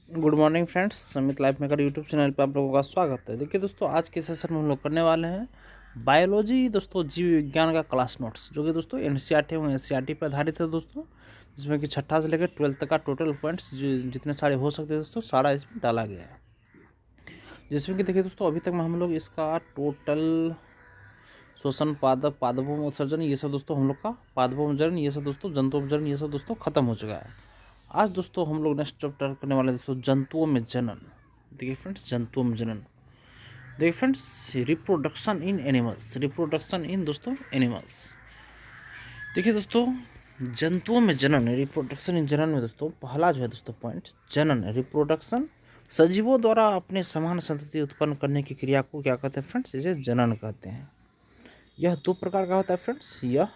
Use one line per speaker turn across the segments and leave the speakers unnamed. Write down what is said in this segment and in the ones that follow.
Good morning friends, समित life maker YouTube channel पे आप लोगों का स्वागत है। देखिए दोस्तों, आज के सेशन में हम लोग करने वाले हैं बायोलॉजी दोस्तों, जीव विज्ञान का क्लास नोट्स, जो कि दोस्तों एनसीईआरटी एवं एनसीईआरटी पर आधारित है दोस्तों, जिसमें कि छठा से लेकर 12th तक का टोटल पॉइंट्स जितने सारे हो सकते हैं दोस्तों, सारा इसमें डाला गया है। जिसमें कि देखिए दोस्तों, अभी तक में हम लोग इसका टोटल श्वसन, पादपों में उत्सर्जन, ये सब दोस्तों हम लोग का पादपों ये सब दोस्तों जंतुओं ये सब दोस्तों खत्म हो चुका है। आज दोस्तों हम लोग नेक्स्ट चैप्टर करने वाले हैं दोस्तों, जंतुओं में जनन। देखिए फ्रेंड्स, जंतुओं में जनन। देखिए friends, reproduction in animals, reproduction in दोस्तों एनिमल्स। देखिए दोस्तों, जंतुओं में जनन, रिप्रोडक्शन इन जनन में दोस्तों पहला जो है दोस्तों पॉइंट, जनन रिप्रोडक्शन। सजीवों द्वारा अपने समान संतति उत्पन्न करने की क्रिया को क्या कहते हैं फ्रेंड्स? इसे जनन कहते हैं। यह दो प्रकार का होता है फ्रेंड्स। यह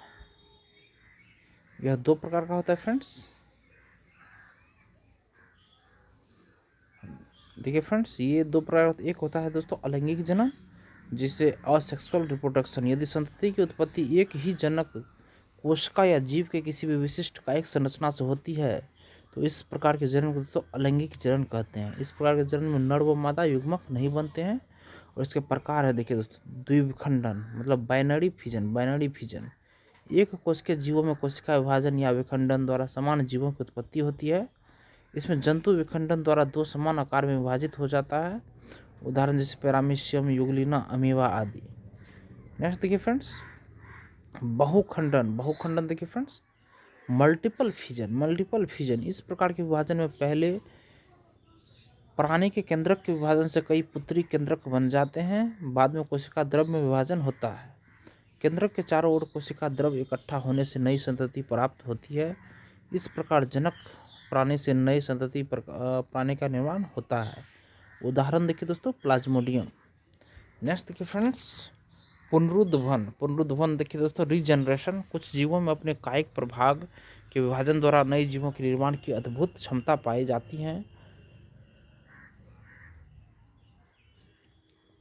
दो प्रकार का होता है फ्रेंड्स। देखिए फ्रेंड्स, ये दो प्रकार, एक होता है दोस्तों अलैंगिक जनन, जिसे असेक्सुअल रिप्रोडक्शन, यदि संतति की उत्पत्ति एक ही जनक कोशिका या जीव के किसी भी विशिष्ट कायिक संरचना से होती है, तो इस प्रकार के जनन को दोस्तों अलैंगिक जनन कहते हैं। इस प्रकार के जनन में नर व मादा युग्मक नहीं बनते हैं। और इसके प्रकार है, देखिए दोस्तों, द्विविखंडन मतलब बाइनरी फिजन। बाइनरी फिजन, एक कोशिकीय जीवों में कोशिका विभाजन या विखंडन द्वारा समान जीवों की उत्पत्ति होती है। इसमें जंतु विखंडन द्वारा दो समान आकार में विभाजित हो जाता है। उदाहरण जैसे पैरामीशियम, युगलिना, अमीबा आदि। नेक्स्ट देखिए फ्रेंड्स, बहुखंडन। बहुखंडन देखिए friends, multiple fission. Multiple fission, इस प्रकार के विभाजन में पहले प्राणी के केंद्रक के विभाजन से कई पुत्री केंद्रक बन जाते हैं। बाद में कोशिका द्रव में विभाजन होता है। केंद्रक के चारों ओर कोशिका द्रव इकट्ठा होने से नई संतति प्राप्त होती है। इस प्रकार जनक प्राणी से नई संतति प्राणी का निर्माण होता है। उदाहरण देखिए दोस्तों, प्लाज्मोडियम। नेक्स्ट देखिए फ्रेंड्स, पुनरुद्भवन। पुनरुद्भवन देखिए दोस्तों, रीजनरेशन। कुछ जीवों में अपने कायिक प्रभाग के विभाजन द्वारा नए जीवों के निर्माण की अद्भुत क्षमता पाई जाती है।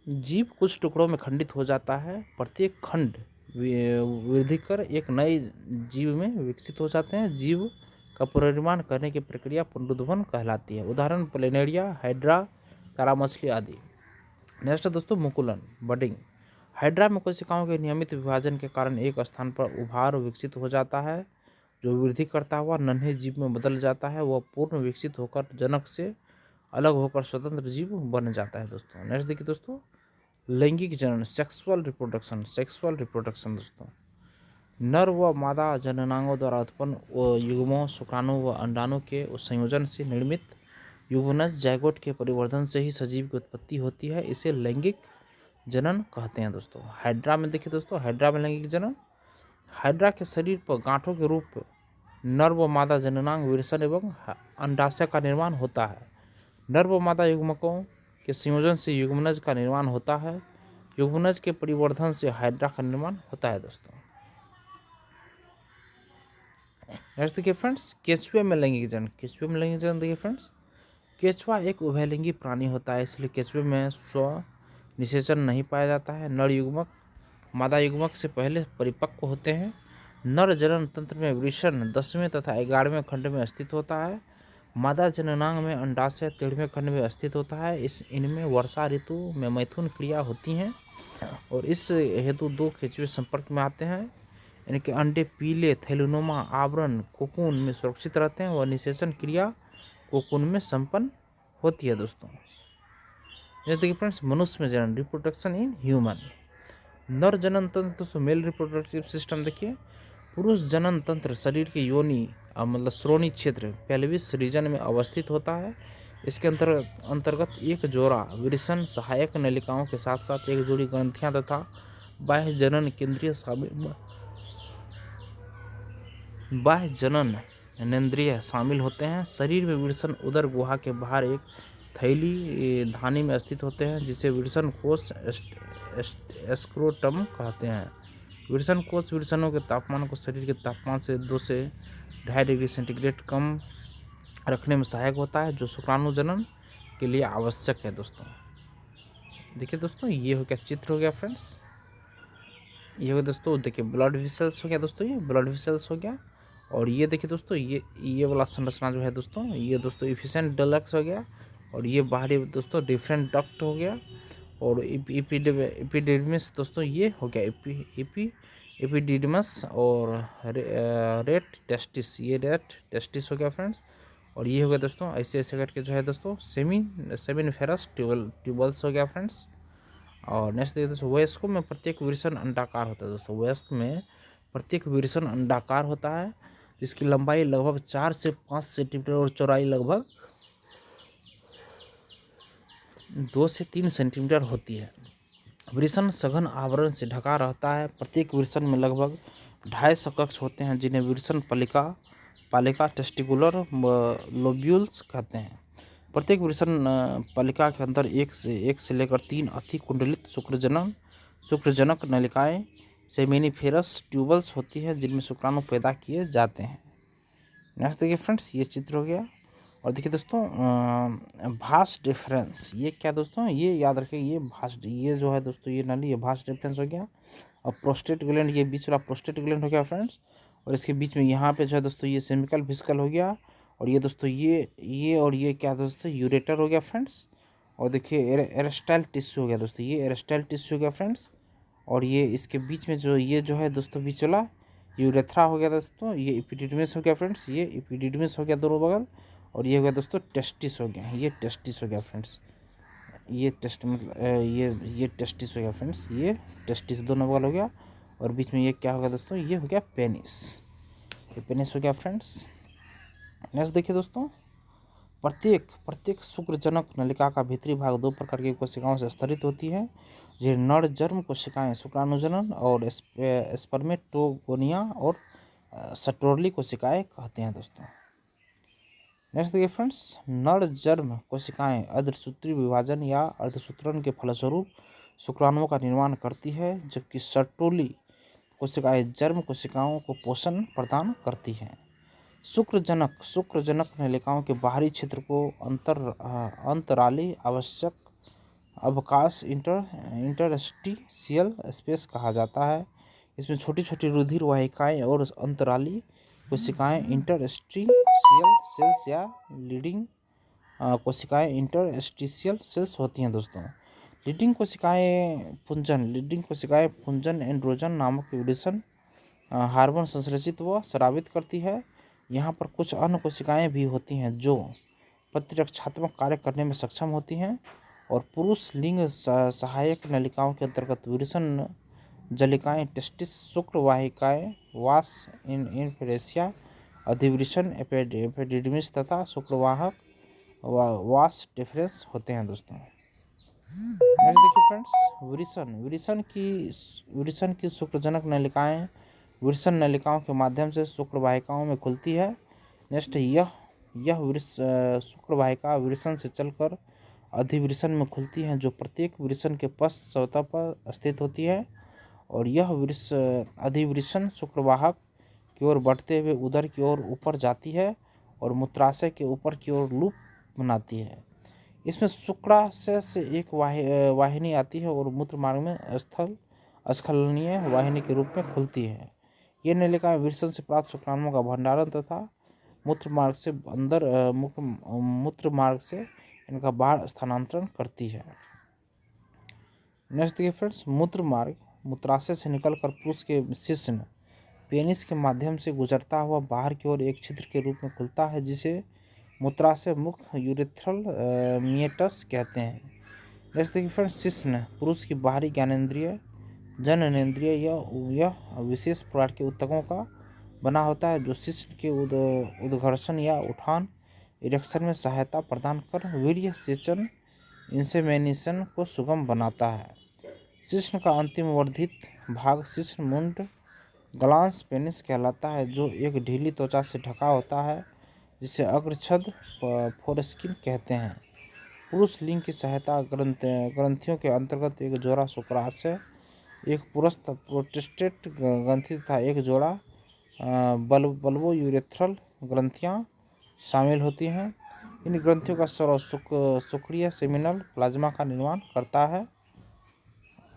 जीव कुछ टुकड़ों में खंडित हो जाता है। प्रत्येक खंड वृद्धि कर एक नए जीव में विकसित हो जाते हैं। जीव का पुनर्निर्माण करने की प्रक्रिया पुनरुद्भवन कहलाती है। उदाहरण प्लेनेरिया, हाइड्रा, तारा मछली आदि। नेक्स्ट दोस्तों, मुकुलन, बडिंग। हाइड्रा में कोशिकाओं के नियमित विभाजन के कारण एक स्थान पर उभार विकसित हो जाता है, जो वृद्धि करता हुआ नन्हे जीव में बदल जाता है। वह पूर्ण विकसित होकर जनक से अलग होकर स्वतंत्र जीव बन जाता है दोस्तों। नेक्स्ट देखिए दोस्तों, लैंगिक जनन, सेक्सुअल रिप्रोडक्शन। सेक्सुअल रिप्रोडक्शन दोस्तों, नर व मादा जननांगों द्वारा उत्पन्न युग्मों, शुक्राणु व अंडाणु के उस संयोजन से निर्मित युग्मनज जायगोट के परिवर्धन से ही सजीव की उत्पत्ति होती है। इसे लैंगिक जनन कहते हैं दोस्तों। हाइड्रा में देखिए दोस्तों, हाइड्रा में लैंगिक जनन, हाइड्रा के शरीर पर गांठों के रूप नर व मादा जननांग, विरसन एवं अंडाशय का निर्माण होता है। नर व मादा युग्मकों के संयोजन से युग्मनज का निर्माण होता है। युग्मनज के परिवर्धन से हाइड्रा का निर्माण होता है दोस्तों। नेक्स्ट देखिए फ्रेंड्स, केचुए में लैंगिक जनन। केचुए में लैंगिक जनन देखिए फ्रेंड्स, केचुआ एक उभयलिंगी प्राणी होता है, इसलिए केचुए में स्व निषेचन नहीं पाया जाता है। नर युग्मक मादा युग्मक से पहले परिपक्व होते हैं। नर जनन तंत्र में वृषण 10वें तथा 11वें खंड में स्थित होता है। मादा जननांग में अंडाशय 13वें खंड में स्थित होता है। इनमें वर्षा ऋतु में मैथुन क्रिया होती हैं और इस हेतु दो केचुए संपर्क में आते हैं। इनके अंडे पीले थैलेनुमा आवरण कोकून में सुरक्षित रहते हैं और निषेचन क्रिया कोकून में संपन्न होती है दोस्तों। जैसे कि फ्रेंड्स, मनुष्य में जनन, रिप्रोडक्शन इन ह्यूमन। नर जनन तंत्र दोस्तों, मेल रिप्रोडक्टिव सिस्टम देखिए। पुरुष जनन तंत्र शरीर के योनि मतलब श्रोणी क्षेत्र पेल्विस रीजन में अवस्थित होता है। इसके अंतर्गत एक जोड़ा वृषण सहायक नलिकाओं के साथ साथ एक जोड़ी ग्रंथियां तथा बाह्य जनन केंद्रीय शामिल बाह्य जनन नेंद्रिय शामिल होते हैं। शरीर में वृषण उदर गुहा के बाहर एक थैली धानी में स्थित होते हैं, जिसे वृषण कोश एस्क्रोटम कहते हैं। वृषण कोश वृषणों के तापमान को शरीर के तापमान से 2 से 2.5 डिग्री सेंटीग्रेड कम रखने में सहायक होता है, जो शुक्राणु जनन के लिए आवश्यक है दोस्तों। देखिए दोस्तों, ये हो गया चित्र, हो गया फ्रेंड्स। ये हो गया दोस्तों, देखिए ब्लड वेसल्स हो गया दोस्तों, ये ब्लड वेसल्स हो गया। और ये देखिए दोस्तों, ये वाला संरचना जो है दोस्तों, ये दोस्तों इफिशिएंट डक्ट्स हो गया, और ये बाहरी दोस्तों डिफरेंट डक्ट हो गया, और एपिडिडमिस दोस्तों ये हो गया एपिडिडमस, और रेट टेस्टिस, ये रेट टेस्टिस हो गया फ्रेंड्स। और ये हो गया दोस्तों ऐसे ऐसे करके जो है दोस्तों सेमिनिफेरस ट्यूबल्स हो गया फ्रेंड्स। और नेक्स्ट देखिए दोस्तों, वयस्कों में प्रत्येक विरसन अंडाकार होता है दोस्तों। वयस्क में प्रत्येक विरसन अंडाकार होता है, जिसकी लंबाई लगभग 4 से 5 सेंटीमीटर और चौड़ाई लगभग 2 से 3 सेंटीमीटर होती है। वृषण सघन आवरण से ढका रहता है। प्रत्येक वृषण में लगभग 250 कक्ष होते हैं, जिन्हें वृषण पालिका टेस्टिकुलर लोब्यूल्स कहते हैं। प्रत्येक वृषण पालिका के अंदर एक से लेकर 3 अति कुंडलित शुक्रजनक नलिकाएं सेमिनिफेरस ट्यूबल्स होती है, जिनमें शुक्राणु पैदा किए जाते हैं। नेक्स्ट देखिए फ्रेंड्स, ये चित्र हो गया। और देखिए दोस्तों भास डिफरेंस, ये क्या दोस्तों, ये याद रखिए, ये जो है दोस्तों ये नली, ये भास डिफरेंस हो गया। और प्रोस्टेट ग्लैंड, ये बीच वाला प्रोस्टेट ग्लैंड हो गया फ्रेंड्स। और इसके बीच में यहाँ पे जो है दोस्तों ये सेमिकल फिजिकल हो गया। और ये दोस्तों ये और ये क्या दोस्तों, यूरेटर हो गया फ्रेंड्स। और देखिए एरेस्टाइल टिश्यू हो गया दोस्तों, ये एरेस्टाइल टिश्यू हो गया फ्रेंड्स। और ये इसके बीच में ये जो है दोस्तों बीच वाला यूरेथ्रा हो गया दोस्तों, ये एपिडिडमिस हो गया फ्रेंड्स, ये एपिडिडमिस हो गया दोनों बगल। और ये हो गया दोस्तों टेस्टिस हो गया, ये टेस्टिस हो गया फ्रेंड्स, ये टेस्ट मतलब ये टेस्टिस हो गया फ्रेंड्स, ये टेस्टिस दोनों बगल हो गया। और बीच में ये क्या हो गया दोस्तों, ये हो गया पेनिस, ये पेनिस हो गया फ्रेंड्स। नेक्स्ट देखिए दोस्तों, प्रत्येक शुक्रजनक नलिका का भीतरी भाग 2 प्रकार की कोशिकाओं से स्तरित होती है। ये नर जर्म कोशिकाएं शुक्राणुजनन और स्पर्मेटोगोनिया और सटोरली कोशिकाएं कहते हैं दोस्तों। नेक्स्ट देखिए फ्रेंड्स, नर जर्म कोशिकाएं अर्धसूत्री विभाजन या अर्धसूत्रण के फलस्वरूप शुक्राणुओं का निर्माण करती है, जबकि सटोली कोशिकाएं जर्म कोशिकाओं को पोषण प्रदान करती हैं। शुक्रजनक नलिकाओं के बाहरी क्षेत्र को अंतराली आवश्यक अवकाश इंटरस्टिशियल स्पेस कहा जाता है। इसमें छोटी छोटी रुधिर वाहिकाएं और अंतराली कोशिकाएं इंटरस्टिशियल सेल्स या लीडिंग कोशिकाएं इंटरस्टिशियल सेल्स होती हैं दोस्तों। लीडिंग कोशिकाएं पुंजन एंड्रोजन नामक वृषण हार्मोन संश्लेषित व स्रावित करती है। यहाँ पर कुछ अन्य कोशिकाएं भी होती हैं जो प्रतिरक्षात्मक कार्य करने में सक्षम होती हैं। और पुरुष लिंग सहायक नलिकाओं के अंतर्गत वृषण जलिकाएं, टेस्टिस, शुक्र वाहिकाएं, वास इन्फेरेसिया, अधिवृषण एपिडिडमिस तथा शुक्रवाहक वास डिफरेंस होते हैं दोस्तों। नेक्स्ट देखिए फ्रेंड्स, वृषण की शुक्रजनक नलिकाएं वृषण नलिकाओं के माध्यम से शुक्रवाहिकाओं में खुलती है। नेक्स्ट यह शुक्रवाहिका वृषण से चलकर अधिवृषण में खुलती हैं, जो प्रत्येक वृषण के पश्च सतह पर स्थित होती है। और यह अधिवृषण शुक्रवाहक की ओर बढ़ते हुए उदर की ओर ऊपर जाती है और मूत्राशय के ऊपर की ओर लूप बनाती है। इसमें शुक्राशय से एक वाहिनी आती है और मूत्र मार्ग में स्खलनीय वाहिनी के रूप में खुलती है। ये नलिकाएं वृषण से प्राप्त शुक्राणुओं का भंडारण तथा मूत्र मार्ग से इनका बाहर स्थानांतरण करती है। नेक्स्ट देखिए फ्रेंड्स, मूत्राशय से निकलकर पुरुष के शिश्न पेनिस के माध्यम से गुजरता हुआ बाहर की ओर एक छिद्र के रूप में खुलता है, जिसे मूत्राशय मुख यूरेथ्रल मिएटस कहते हैं। नेक्स्ट देखिए फ्रेंड्स, शिश्न पुरुष की बाहरी ज्ञानेंद्रिय जननेंद्रिय यह विशेष प्रकार के ऊतकों का बना होता है, जो शिश्न के उद्घर्षण या उठान इरेक्शन में सहायता प्रदान कर वीर्य सेचन इंसेमिनेशन को सुगम बनाता है। शिश्न का अंतिम वर्धित भाग शिश्न मुंड ग्लांस पेनिस कहलाता है, जो एक ढीली त्वचा से ढका होता है, जिसे अग्रछद फोरस्किन कहते हैं। पुरुष लिंग की सहायता ग्रंथियों के अंतर्गत एक जोड़ा शुक्राशय, एक पुरस्थ प्रोस्टेट ग्रंथि तथा एक जोड़ा बल्बो यूरेथ्रल ग्रंथियाँ शामिल होती हैं। इन ग्रंथियों का स्राव शुक्रीय सेमिनल प्लाज्मा का निर्माण करता है।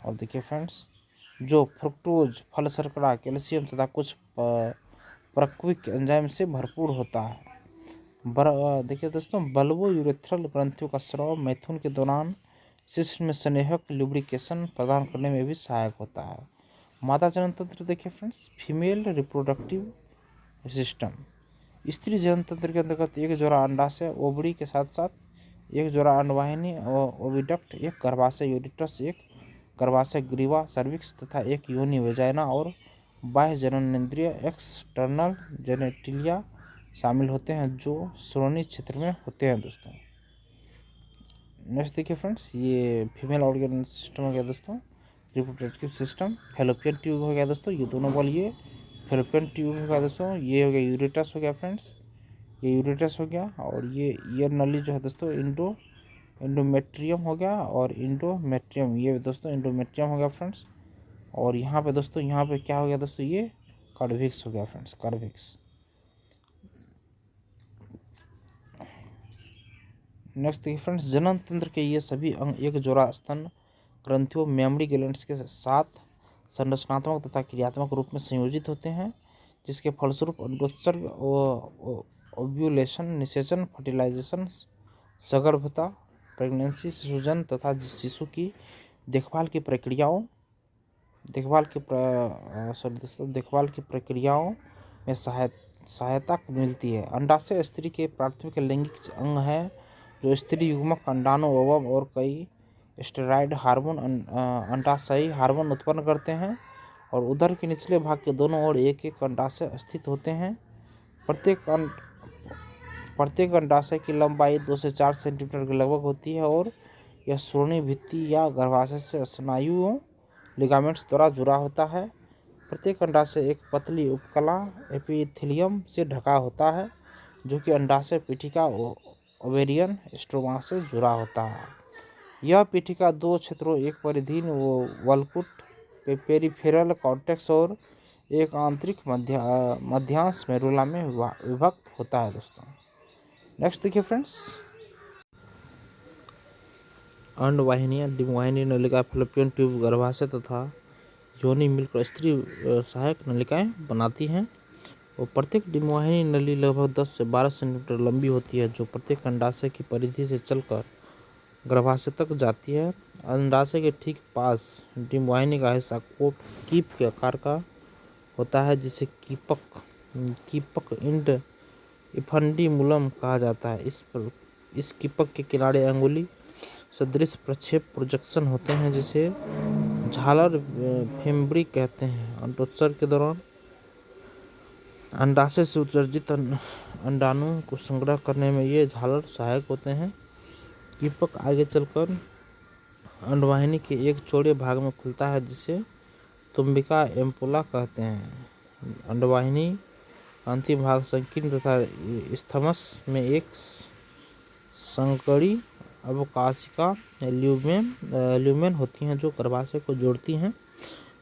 और देखिए फ्रेंड्स, जो फ्रुक्टोज, फल शर्करा, कैल्शियम तथा कुछ प्रक्विक एंजाइम से भरपूर होता है। देखिए दोस्तों, बल्बो यूरेथ्रल ग्रंथियों का स्राव मैथुन के दौरान शिश्न में स्नेहक लुब्रिकेशन प्रदान करने में भी सहायक होता है। मादा जनन तंत्र देखिए फ्रेंड्स, फीमेल रिप्रोडक्टिव सिस्टम। स्त्री जनन तंत्र के अंतर्गत एक जोड़ा अंडाशय ओवरी के साथ साथ एक जोड़ा अंडवाहिनी ओविडक्ट, एक गर्भाशय यूरिटस, एक गर्भाशय ग्रीवा सर्विक्स तथा एक योनि वेजाइना और बाह्य जननेंद्रिय एक्सटर्नल जेनेटिलिया शामिल होते हैं जो श्रोणि क्षेत्र में होते हैं दोस्तों। नेक्स्ट देखिए फ्रेंड्स, ये फीमेल ऑर्गन सिस्टम हो गया दोस्तों, रिप्रोडक्टिव सिस्टम। फेलोपियन ट्यूब हो गया दोस्तों, ये दोनों बोलिए। फेलोपियन ट्यूब हो गया दोस्तों, ये हो गया यूरेटस हो गया फ्रेंड्स, ये यूरेटस हो गया। और ये नली जो है दोस्तों इंडोमेट्रियम हो गया, और इंडोमेट्रियम ये दोस्तों इंडोमेट्रियम हो गया फ्रेंड्स। और यहाँ पे दोस्तों, यहाँ पे क्या हो गया दोस्तों, ये कर्विक्स हो गया फ्रेंड्स, कर्विक्स। नेक्स्ट देखिए फ्रेंड्स, जनन तंत्र के ये सभी अंग एक जोड़ा स्तन ग्रंथियों मेमोरी ग्लैंड्स के साथ संरचनात्मक तथा क्रियात्मक रूप में संयोजित होते हैं, जिसके फलस्वरूप अंडोत्सर्ग, ओव्यूलेशन, निषेचन, फर्टिलाइजेशन, सगर्भता, प्रेगनेंसी, शिशुजन तथा शिशु की देखभाल की प्रक्रियाओं में सहायता मिलती है। अंडाशय स्त्री के प्राथमिक लैंगिक अंग है जो स्त्री युग्मक अंडाणु, ओवम और कई स्टेरॉयड हार्मोन अंडाशयी हार्मोन उत्पन्न करते हैं, और उदर के निचले भाग के दोनों ओर एक एक अंडाशय स्थित होते हैं। प्रत्येक अंडाशय की लंबाई 2 से 4 सेंटीमीटर के लगभग होती है, और यह श्रोणि भित्ति या गर्भाशय से स्नायुओं लिगामेंट्स द्वारा जुड़ा होता है। प्रत्येक अंडाशय एक पतली उपकला एपिथेलियम से ढका होता है, जो कि अंडाशय पीठिका ओवेरियन स्ट्रोमा से जुड़ा होता है। यह पीठिका दो क्षेत्रों, एक परिधीय वल्कुट पेरिफेरल कॉर्टेक्स और एक आंतरिक मध्यांश मेरुला में विभक्त होता है दोस्तों। नेक्स्ट देखिए फ्रेंड्स, अंडवाहिनियाँ, डिम्बवाहिनी नलिका, फैलोपियन ट्यूब गर्भाशय तथा योनि मिलकर स्त्री सहायक नलिकाएं बनाती हैं। और प्रत्येक डिम्बवाहिनी नली लगभग 10 से 12 सेंटीमीटर लंबी होती है, जो प्रत्येक अंडाशय की परिधि से चलकर गर्भाशय तक जाती है। अंडाशय के ठीक पास डिम्बवाहिनी का हिस्सा कीप के आकार का होता है, जिसे कीपक इफंडीमुलम कहा जाता है। इस कीपक के किनारे अंगुली सदृश प्रक्षेप प्रोजेक्शन होते हैं, जिसे झालर फेम्ब्री कहते हैं। अंडोत्सर्ग के दौरान अंडाशय से उत्सर्जित अंडाणु को संग्रह करने में ये झालर सहायक होते हैं। कीपक आगे चलकर अंडवाहिनी के एक चौड़े भाग में खुलता है, जिसे तुम्बिका एम्पुला कहते हैं। अंडवाहिनी अंतिम भाग संकीर्ण तथा स्थमस में एक संकरी अवकाशिका ल्यूमेन होती हैं, जो गर्भाशय को जोड़ती हैं।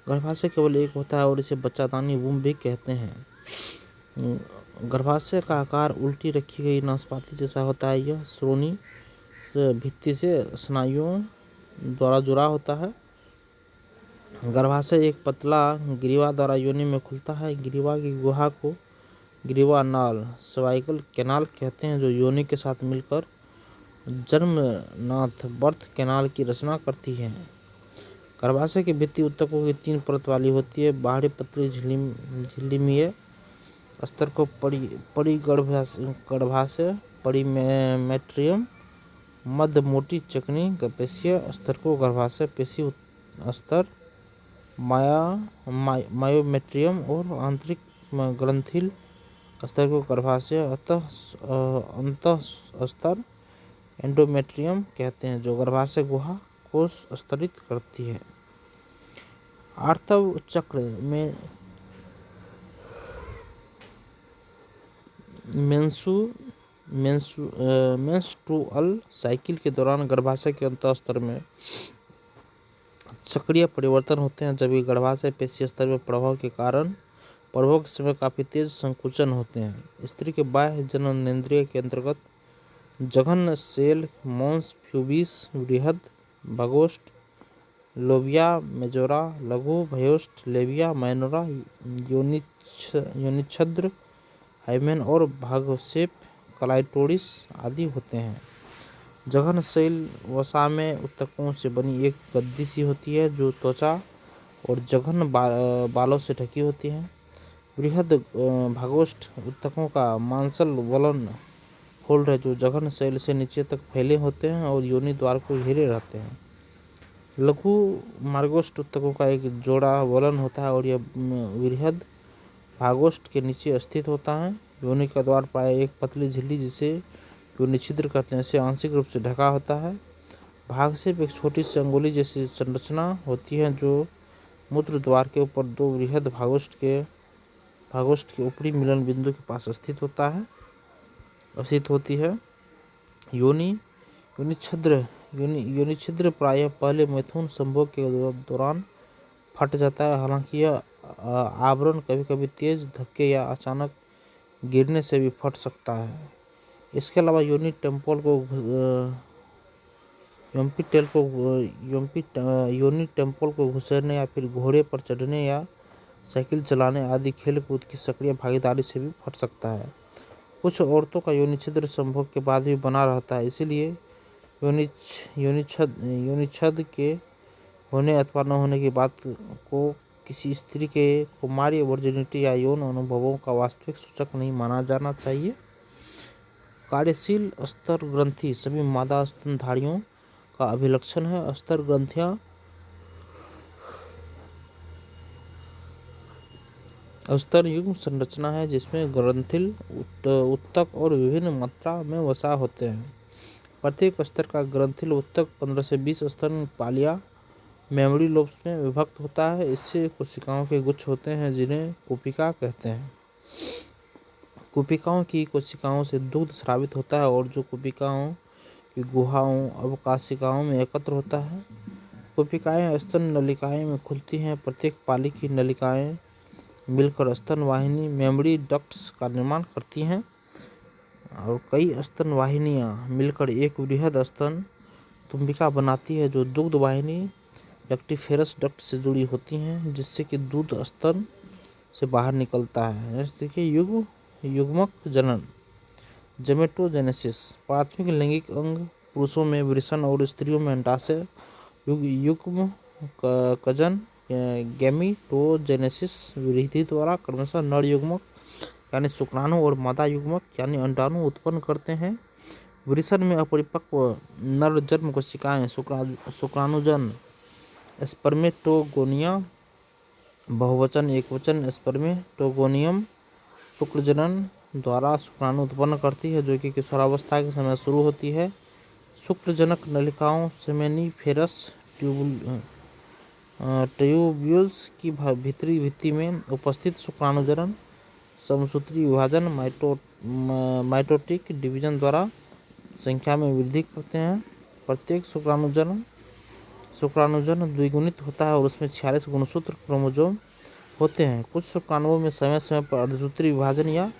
गर्भाशय केवल एक होता है और इसे बच्चादानी वूम्ब भी कहते हैं। गर्भाशय का आकार उल्टी रखी गई नाशपाती जैसा होता है। यह श्रोणि भित्ति से स्नायुओं द्वारा जुड़ा होता है। गर्भाशय एक पतला ग्रीवा द्वारा योनि में खुलता है। ग्रीवा की गुहा को ग्रीवा नाल सर्वाइकल कैनाल कहते हैं, जो योनि के साथ मिलकर जन्मनाथ बर्थ कैनाल की रचना करती है। गर्भाशय की भित्ति ऊतकों की 3 परत वाली होती है। बाहरी पतली झिल्लीमीय स्तर को परिगर्भाशय परिमेट्रियम, मध्य मोटी चिकनी पेशीय स्तर को गर्भाशय पेशी स्तर मायोमेट्रियम और आंतरिक ग्रंथिल स्तर को गर्भाशय अंतः स्तर एंडोमेट्रियम कहते हैं, जो गर्भाशय गुहा को स्तरित करती है। आर्तव चक्र में मेंस्ट्रुअल साइकिल के दौरान गर्भाशय के अंतः स्तर में चक्रीय परिवर्तन होते हैं, जबकि गर्भाशय पेशी स्तर में प्रभाव के समय काफी तेज संकुचन होते हैं। स्त्री के बाह्य जननेंद्रिय के अंतर्गत जघन्य सेल, मॉन्स प्यूबिस, बृहद भगोष्ठ, लोबिया मेजोरा, लघु भयोष्ठ, लेबिया माइनोरा, योनिच्छद्र, हाइमेन और भागसेप, क्लाइटोरिस आदि होते हैं। जघन शैल वसा में ऊतकों से बनी एक गद्दी सी होती है जो त्वचा और जघन बालों से ढकी होती है। बृहद भागोष्ठ ऊतकों का मांसल वलन होल्ड है जो जघन शैल से नीचे तक फैले होते हैं और योनि द्वार को घेरे रहते हैं। लघु मार्गोष्ठ ऊतकों का एक जोड़ा वलन होता है और यह बृहद भागोष्ठ के नीचे स्थित होता है। योनि का द्वार प्राय एक पतली झिल्ली जिसे योनि छिद्र कहते हैं से आंशिक रूप से ढका होता है। भाग से एक छोटी सी अंगुली जैसी संरचना होती है जो मूत्र द्वार के ऊपर दो बृहद भागोष्ठ के ऊपरी मिलन बिंदु के पास स्थित होती है। योनि छिद्र प्रायः पहले मैथुन संभोग के दौरान फट जाता है। हालांकि यह आवरण कभी कभी तेज धक्के या अचानक गिरने से भी फट सकता है। इसके अलावा योनि टेम्पल को घुसेड़ने या फिर घोड़े पर चढ़ने या साइकिल चलाने आदि खेल-कूद की सक्रिय भागीदारी से भी फट सकता है। कुछ औरतों का योनि छिद्र संभोग के बाद भी बना रहता है, इसलिए योनिच्छद्र के होने अथवा न होने की बात को किसी स्त्री के कुमारी वर्जिनिटी या यौन अनुभवों का वास्तविक सूचक नहीं माना जाना चाहिए। कार्यशील अस्तर ग्रंथि सभी मादा स्तनधारियों का अभिलक्षण है। अस्तर ग्रंथियां अस्तर युग्म संरचना है जिसमें ग्रंथिल, ऊतक और विभिन्न मात्रा में वसा होते हैं। प्रत्येक स्तर का ग्रंथिल ऊतक 15 से 20 स्तन पालिया मेमोरी लोब्स में विभक्त होता है। इससे कोशिकाओं के गुच्छ होते हैं जिन्हें कुपिका कहते हैं। कुपिकाओं की कोशिकाओं से दुग्ध स्रावित होता है और जो कुपिकाओं की गुहाओं अवकाशिकाओं में एकत्र होता है। कुपिकाएं स्तन नलिकाएं में खुलती हैं। प्रत्येक पाली की नलिकाएं मिलकर स्तन वाहिनी मेमोरी डक्ट्स का निर्माण करती हैं और कई स्तन वाहिनियां मिलकर एक बृहद स्तन तुम्बिका बनाती है जो दुग्ध वाहिनी लैक्टिफेरस डक्ट से जुड़ी होती हैं जिससे कि दूध स्तन से बाहर निकलता है। जैसे देखिए युग्मक जनन जेमेटोजेनेसिस प्राथमिक लैंगिक अंग पुरुषों में वृषण और स्त्रियों में अंडाशय युग्म कजन गैमीटोजेनेसिस वृद्धि द्वारा क्रमशः नर युग्मक यानी शुक्राणु और मादा युग्मक यानी अंडाणु उत्पन्न करते हैं। वृषण में अपरिपक्व नर जन्म कोशिकाएं शुक्राणुजन स्पर्मेटोगोनिया बहुवचन एकवचन स्पर्मेटोगोनियम शुक्रजनन द्वारा शुक्राणु उत्पन्न करती है जो कि किशोरावस्था के समय शुरू होती है। शुक्रजनक नलिकाओं सेमेनिफेरस ट्यूब्यूल्स की भीतरी भित्ति में उपस्थित शुक्राणुजनन समसूत्री विभाजन माइटोटिक डिवीजन द्वारा संख्या में वृद्धि करते हैं। प्रत्येक शुक्राणुजन द्विगुणित होता है और उसमें 46 गुणसूत्र क्रोमोसोम होते हैं। कुछ शुक्राणुओं में समय समय पर अर्धसूत्री विभाजन या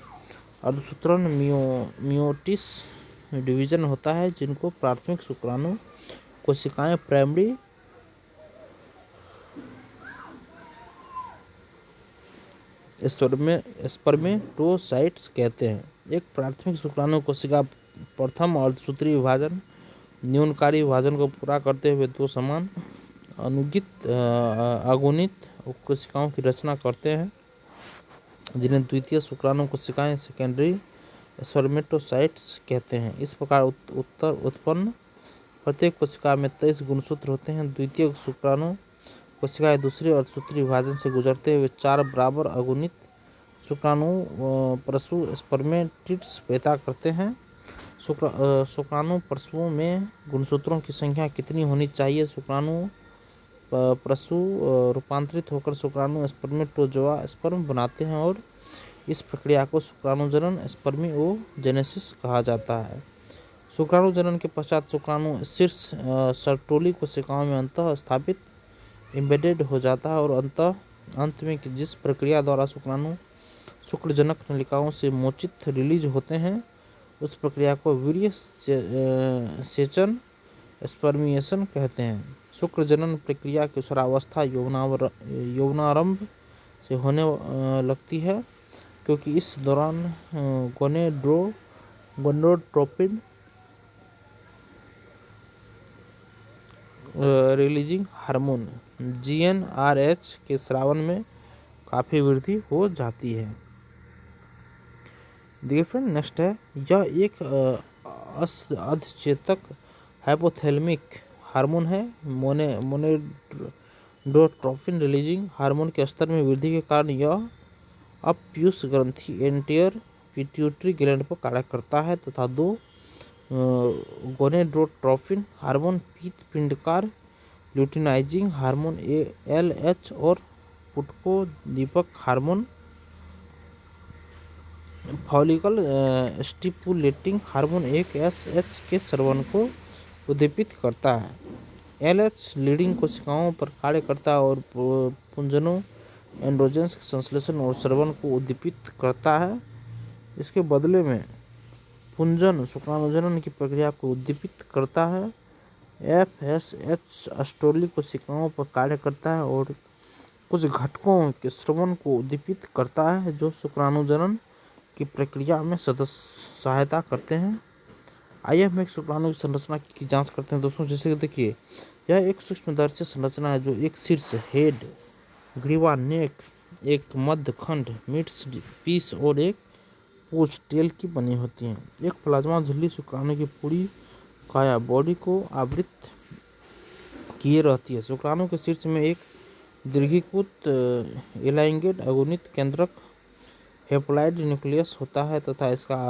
अर्धसूत्रण मियोटिस डिवीजन होता है जिनको प्राथमिक शुक्राणु कोशिकाएं प्राइमरी स्पर्मेटोसाइट्स कहते हैं। एक प्राथमिक शुक्राणु कोशिका प्रथम अर्धसूत्री विभाजन न्यूनकारी विभाजन को पूरा करते हुए दो समान अगुणित कोशिकाओं की रचना करते हैं जिन्हें द्वितीय शुक्राणु कोशिकाएं सेकेंडरी स्पर्मेटोसाइट्स कहते हैं। इस प्रकार उत्पन्न प्रत्येक कोशिका में 23 गुणसूत्र होते हैं। द्वितीय शुक्राणु कोशिकाएं दूसरे अर्धसूत्री विभाजन से गुजरते हुए 4 बराबर अगुणित शुक्राणु प्रसू स्पर्मेटिड्स पैदा करते हैं। शुक्राणु प्रसूओं में गुणसूत्रों की संख्या कितनी होनी चाहिए? शुक्राणु प्रसू रूपांतरित होकर शुक्राणु स्पर्मेटोजोआ स्पर्म बनाते हैं और इस प्रक्रिया को शुक्राणुजनन स्पर्मियोजेनेसिस कहा जाता है। शुक्राणुजनन के पश्चात शुक्राणु शीर्ष सर्टोली कोशिकाओं में अंतः स्थापित एम्बेडेड हो जाता है और अंत में जिस प्रक्रिया द्वारा शुक्राणु शुक्रजनक नलिकाओं से मोचित रिलीज होते हैं उस प्रक्रिया को वीर्य सेचन स्पर्मिएशन कहते हैं। शुक्र जनन प्रक्रिया की किशोरावस्था यौवनारंभ से होने लगती है, क्योंकि इस दौरान गोनेडोट्रोपिन रिलीजिंग हार्मोन GnRH के स्रावन में काफ़ी वृद्धि हो जाती है। देखिए फ्रेंड, नेक्स्ट है, यह एक अधिचेतक हाइपोथैलेमिक हार्मोन है। मोनेडोट्रोपिन रिलीजिंग हार्मोन के स्तर में वृद्धि के कारण यह अब पीयूष ग्रंथि एंटीरियर पिट्यूटरी ग्लैंड पर कार्य करता है तथा दो गोनेडोट्रोपिन हार्मोन पीत पिंडकार ल्यूटिनाइजिंग हार्मोन LH और पुटकोदीपक हार्मोन फॉलिकल स्टिपुलेटिंग हार्मोन SH के स्रवण को उद्दीपित करता है। LH लीडिंग कोशिकाओं पर कार्य करता है और पुंजनों एंड्रोजेंस के संश्लेषण और स्रवण को उद्दीपित करता है। इसके बदले में पुंजन शुक्राणुजनन की प्रक्रिया को उद्दीपित करता है। FSH अस्टोली कोशिकाओं पर कार्य करता है और कुछ घटकों के स्रवण को उद्दीपित करता है जो शुक्राणुजनन की प्रक्रिया में सहायता करते हैं। आइए हम एक शुक्राणु की संरचना की जांच करते हैं दोस्तों। जैसे कि देखिए, यह एक सूक्ष्मदर्शी संरचना है जो एक शीर्ष हेड, ग्रीवा, नेक, एक मध्य खंड, मिड्स पीस और एक पूंछ टेल की बनी होती है। एक प्लाज्मा झिल्ली शुक्राणु की पूरी काया बॉडी को आवृत किए रहती है। शुक्राणु के शीर्ष में एक दीर्घीकृत एलाइंगेड अगुणित केंद्रक हेप्लॉइड न्यूक्लियस होता है तथा इसका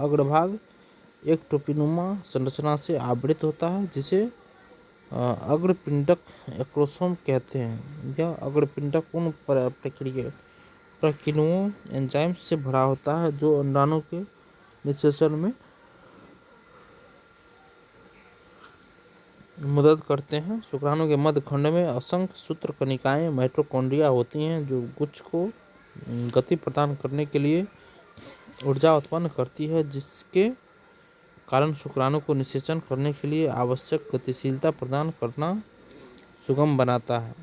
अग्रभाग एक टोपीनुमा संरचना से आवृत होता है जिसे अग्रपिंडक एक्रोसोम कहते हैं। यह अग्रपिंडक उन प्रक्रियाओं एंजाइम से भरा होता है जो अंडाणु के निषेचन में मदद करते हैं। शुक्राणु के मध्य खंड में असंख्य सूत्र कणिकाएं माइटोकॉन्ड्रिया होती हैं जो गुच्छ को गति प्रदान करने के लिए ऊर्जा उत्पन्न करती है, जिसके कारण शुक्राणु को निषेचन करने के लिए आवश्यक गतिशीलता प्रदान करना सुगम बनाता है।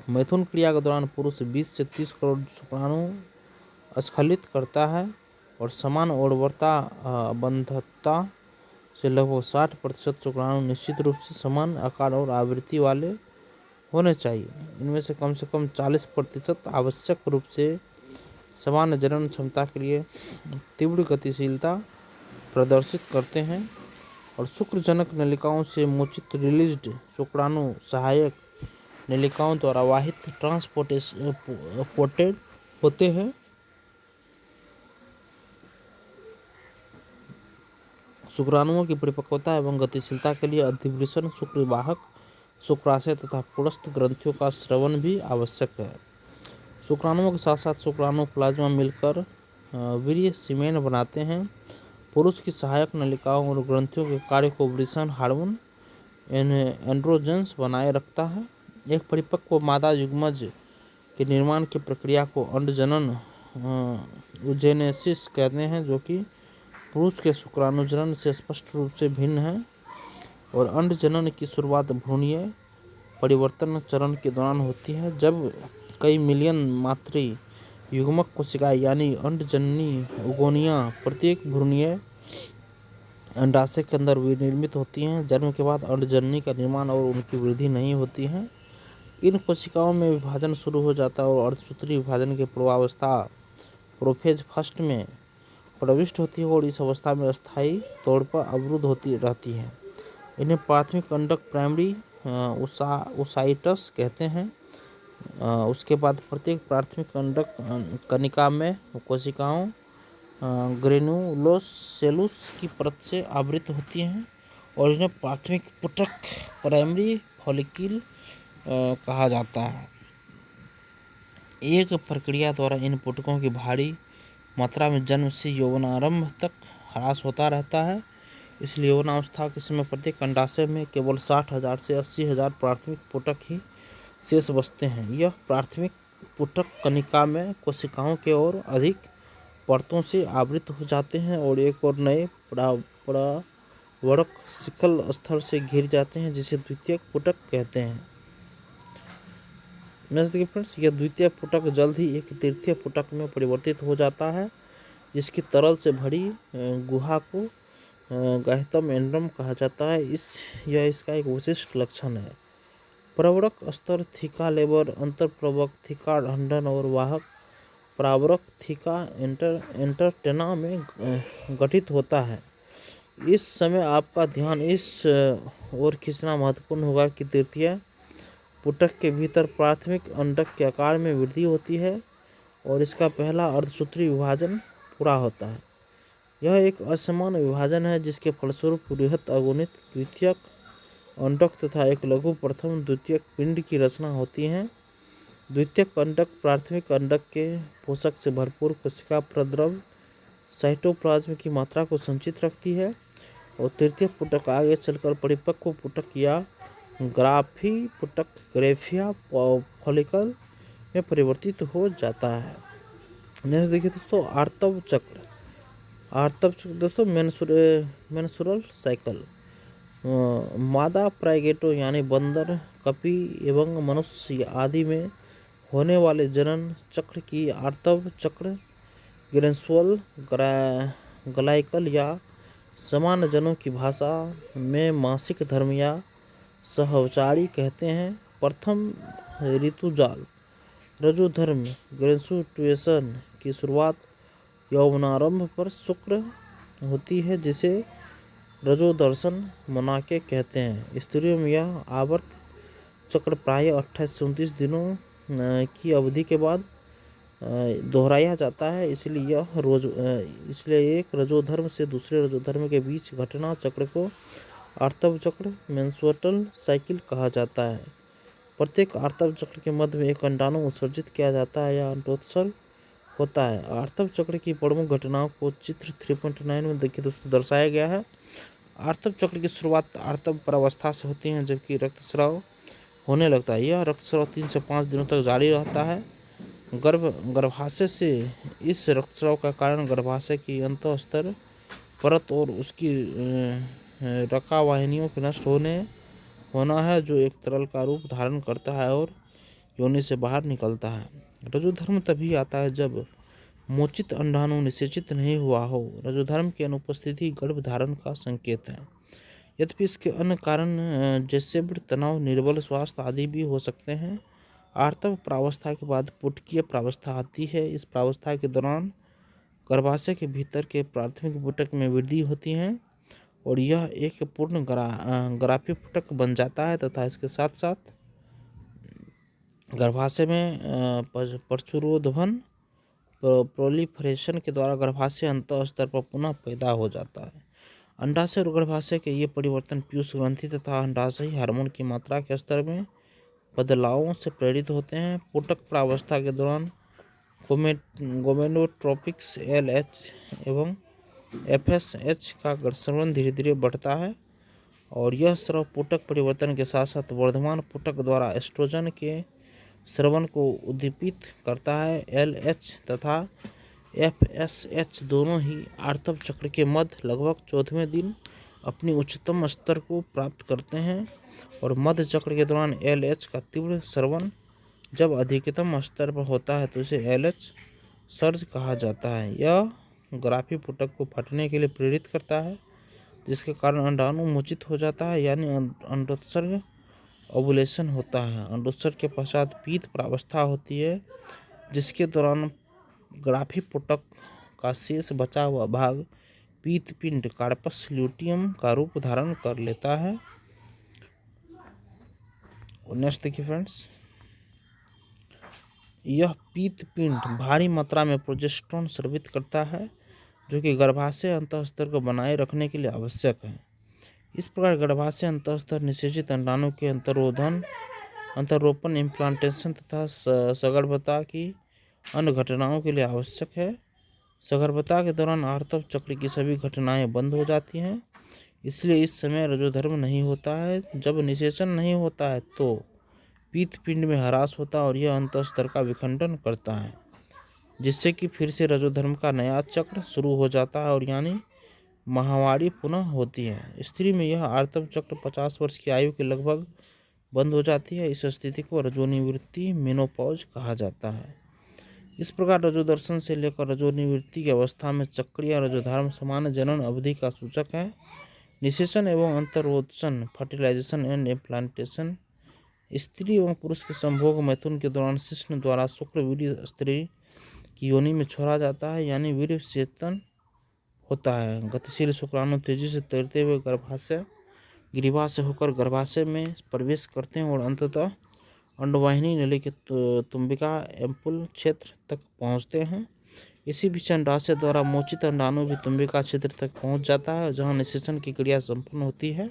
मैथुन क्रिया के दौरान पुरुष 20 से 30 करोड़ शुक्राणु स्खलित करता है और समान उर्वरता बंधता से लगभग 60% शुक्राणु निश्चित रूप से समान आकार और आवृत्ति वाले होने चाहिए। इनमें से कम 40% आवश्यक रूप से समान जनन क्षमता के लिए तीव्र गतिशीलता प्रदर्शित करते हैं और शुक्रजनक नलिकाओं से मोचित रिलीज्ड शुक्राणु सहायक नलिकाओं द्वारा वाहित ट्रांसपोर्टेड होते हैं। शुक्राणुओं की परिपक्वता एवं गतिशीलता के लिए अधिवृषण, शुक्रवाहक, शुक्राशय तथा पुरस्थ ग्रंथियों का स्रवण भी आवश्यक है। शुक्राणुओं के साथ साथ शुक्राणु प्लाज्मा मिलकर वीर्य सीमेन बनाते हैं। पुरुष की सहायक नलिकाओं और ग्रंथियों के कार्य को वृषण हार्मोन एंड्रोजेंस बनाए रखता है। एक परिपक्व मादा युग्मज के निर्माण की प्रक्रिया को अंडजनन यूजेनेसिस कहते हैं, जो कि पुरुष के शुक्राणुजनन से स्पष्ट रूप से भिन्न है और अंडजनन की शुरुआत भ्रूणीय परिवर्तन चरण के दौरान होती है, जब कई मिलियन मातृ युग्मक कोशिकाएं यानी अंडजननी उगोनियां प्रत्येक भ्रूणीय अंडाशय के अंदर विनिर्मित होती हैं। जन्म के बाद अंडजननी का निर्माण और उनकी वृद्धि नहीं होती है। इन कोशिकाओं में विभाजन शुरू हो जाता है और अर्धसूत्री विभाजन की पूर्वावस्था प्रोफेज फर्स्ट में प्रविष्ट होती है और इस अवस्था में अस्थायी तौर पर अवरुद्ध होती रहती है। इन्हें प्राथमिक अंडक प्राइमरी ओसाइटस कहते हैं। उसके बाद प्रत्येक प्राथमिक अंडक कणिका में कोशिकाओं ग्रेनुलोसेलुस की परत से आवृत होती हैं और इन्हें प्राथमिक पुटक प्राइमरी फॉलिकल कहा जाता है। एक प्रक्रिया द्वारा इन पुटकों की भारी मात्रा में जन्म से यौवनारंभ तक ह्रास होता रहता है। इसलिए यौवनावस्था के समय प्रत्येक अंडाशय में केवल 60,000 से 80,000 प्राथमिक पुटक ही शेष बचते हैं। यह प्राथमिक पुटक कणिका में कोशिकाओं के और अधिक परतों से आवृत हो जाते हैं और एक और नए वड़क सिकल स्तर से घिर जाते हैं, जिसे द्वितीयक पुटक कहते हैं। देखिए फ्रेंड्स, यह द्वितीय पुटक जल्द ही एक तृतीय पुटक में परिवर्तित हो जाता है, जिसकी तरल से भरी गुहा को गाह्यतम एंड्रम कहा जाता है। यह इसका एक विशिष्ट लक्षण है। प्रवरक स्तर थीका लेबर, अंतरप्रवक थीका ढंढन और वाहक प्रावरक थीका एंटरटेना में गठित होता है। इस समय आपका ध्यान इस ओर खींचना महत्वपूर्ण होगा कि तृतीय पुटक के भीतर प्राथमिक अंडक के आकार में वृद्धि होती है और इसका पहला अर्धसूत्री विभाजन पूरा होता है। यह एक असमान विभाजन है, जिसके फलस्वरूप बृहत अगुणित द्वितीयक अंडक तथा एक लघु प्रथम द्वितीयक पिंड की रचना होती है। द्वितीयक अंडक प्राथमिक अंडक के पोषक से भरपूर कोशिका प्रद्रव साइटोप्लाज्म की मात्रा को संचित रखती है और तृतीय पुटक आगे चलकर परिपक्व पुटक या ग्राफी पुटक ग्रेफिया फॉलिकल में परिवर्तित हो जाता है। नेक्स्ट देखिए दोस्तों, आर्तव चक्र दोस्तों मेंस्ट्रुअल साइकिल। मादा प्राइगेटो यानी बंदर, कपी एवं मनुष्य आदि में होने वाले जनन चक्र की आर्तव चक्र, ग्रेजुअल ग्लाइकल या समान जनों की भाषा में मासिक धर्म या सहचारी कहते हैं। प्रथम ऋतुजाल रजोधर्म ग्रेजुएशन की शुरुआत यौवनारंभ पर शुक्र होती है, जिसे रजोदर्शन मनाके कहते हैं। स्त्रियों में यह आवर्त चक्र प्रायः 28 से 29 दिनों की अवधि के बाद दोहराया जाता है, इसलिए एक रजोधर्म से दूसरे रजोधर्म के बीच घटना चक्र को आर्तव चक्र मेंस्ट्रुअल साइकिल कहा जाता है। प्रत्येक आर्तव चक्र के मध्य में एक अंडाणु उत्सर्जित किया जाता है या अंडोत्सर्ग होता है। आर्तव चक्र की प्रमुख घटनाओं को चित्र 3.9 में देखिए दोस्तों दर्शाया गया है। आर्तव चक्र की शुरुआत आर्तव प्रावस्था से होती है, जबकि रक्तस्राव होने लगता है। यह रक्तस्राव 3 से 5 दिनों तक जारी रहता है। गर्भाशय से इस रक्तस्राव का कारण गर्भाशय की अंतःस्तर परत और उसकी रकावाहिनियों के नष्ट होना है, जो एक तरल का रूप धारण करता है और योनि से बाहर निकलता है। रजोधर्म तभी आता है जब मोचित अंडाणु निषेचित नहीं हुआ हो। रजोधर्म की अनुपस्थिति गर्भधारण का संकेत है। यद्यपि इसके अन्य कारण जैसे तनाव, निर्बल स्वास्थ्य आदि भी हो सकते हैं। आर्तव प्रावस्था के बाद पुटकीय प्रावस्था आती है। इस प्रावस्था के दौरान गर्भाशय के भीतर के प्राथमिक पुटक में वृद्धि होती है और यह एक पूर्ण ग्राफी पुटक बन जाता है तथा इसके साथ साथ गर्भाशय में प्रचुरोद्भवन प्रोलिफरेशन के द्वारा गर्भाशय अंतः स्तर पर पुनः पैदा हो जाता है। अंडाशय और गर्भाशय के ये परिवर्तन पीयूष ग्रंथि तथा अंडाशयी हार्मोन की मात्रा के स्तर में बदलावों से प्रेरित होते हैं। पुटक प्रावस्था के दौरान गोमेडोट्रोपिक्स LH एवं FSH का स्रवण धीरे धीरे बढ़ता है और यह स्राव पुटक परिवर्तन के साथ साथ वर्धमान पुटक द्वारा एस्ट्रोजन के स्रवण को उद्दीपित करता है। LH तथा FSH दोनों ही आर्तव चक्र के मध्य लगभग 14वें दिन अपनी उच्चतम स्तर को प्राप्त करते हैं और मध्य चक्र के दौरान LH का तीव्र स्रवण जब अधिकतम स्तर पर होता है तो इसे LH सर्ज कहा जाता है। यह ग्राफी पुटक को फटने के लिए प्रेरित करता है, जिसके कारण अंडाणु मोचित हो जाता है, यानी अंडोत्सर्ग ओवुलेशन होता है। अंडोत्सर्ग के पश्चात पीत प्रावस्था होती है, जिसके दौरान ग्राफी पुटक का शेष बचा हुआ भाग पीत पिंड कार्पस ल्यूटियम का रूप धारण कर लेता है। और नेक्स्ट देखिए फ्रेंड्स, यह पीत पिंड भारी मात्रा में प्रोजेस्टेरोन स्रावित करता है, जो कि गर्भाशय अंतःस्तर को बनाए रखने के लिए आवश्यक है। इस प्रकार गर्भाशय अंतःस्तर निषेचित अंडाणु के अंतरोपण, इम्प्लांटेशन तथा सगर्भता की अन्य घटनाओं के लिए आवश्यक है। सगर्भता के दौरान आर्तव चक्र की सभी घटनाएं बंद हो जाती हैं, इसलिए इस समय रजोधर्म नहीं होता है। जब निषेचन नहीं होता है तो पीत पिंड में ह्रास होता है और यह अंतःस्तर का विखंडन करता है, जिससे कि फिर से रजोधर्म का नया चक्र शुरू हो जाता है और यानी माहवारी पुनः होती है। स्त्री में यह आर्तव चक्र 50 वर्ष की आयु के लगभग बंद हो जाती है। इस स्थिति को रजोनिवृत्ति मेनोपॉज कहा जाता है। इस प्रकार रजोदर्शन से लेकर रजोनिवृत्ति की अवस्था में चक्र या रजोधर्म सामान्य जनन अवधि का सूचक है। निषेचन एवं अंतरोत्सन फर्टिलाइजेशन एंड इम्प्लांटेशन स्त्री एवं पुरुष के संभोग मैथुन के दौरान शिश्न द्वारा शुक्र वीर्य स्त्री की योनि में छोड़ा जाता है, यानी वीर्य सेचन होता है। गतिशील शुक्राणु तेजी से तैरते हुए गर्भाशय गिरिवा से होकर गर्भाशय में प्रवेश करते हैं और अंततः अंडवाहिनी नली के तुम्बिका एम्पुल क्षेत्र तक पहुंचते हैं। इसी बीच अंडाशय द्वारा मोचित अंडाणु भी तुम्बिका क्षेत्र तक पहुंच जाता है, जहां निषेचन की क्रिया संपन्न होती है।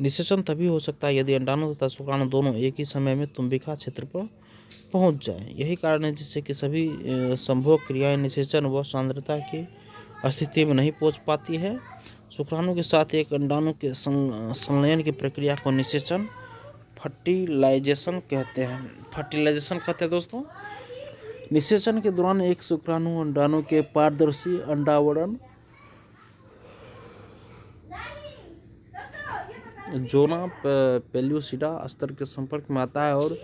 निषेचन तभी हो सकता है यदि अंडाणु तथा शुक्राणु दोनों एक ही समय में तुम्बिका क्षेत्र पर पहुंच जाए। यही कारण है जिससे कि सभी संभोग क्रियाएं निषेचन व सांद्रता की स्थिति में नहीं पहुंच पाती है। शुक्राणु के साथ एक अंडाणु के संलयन की प्रक्रिया को निषेचन फर्टिलाइजेशन कहते हैं दोस्तों। निषेचन के दौरान एक शुक्राणु अंडाणु के पारदर्शी अंडावरण जोना पेल्यूसिडा स्तर के संपर्क में आता है और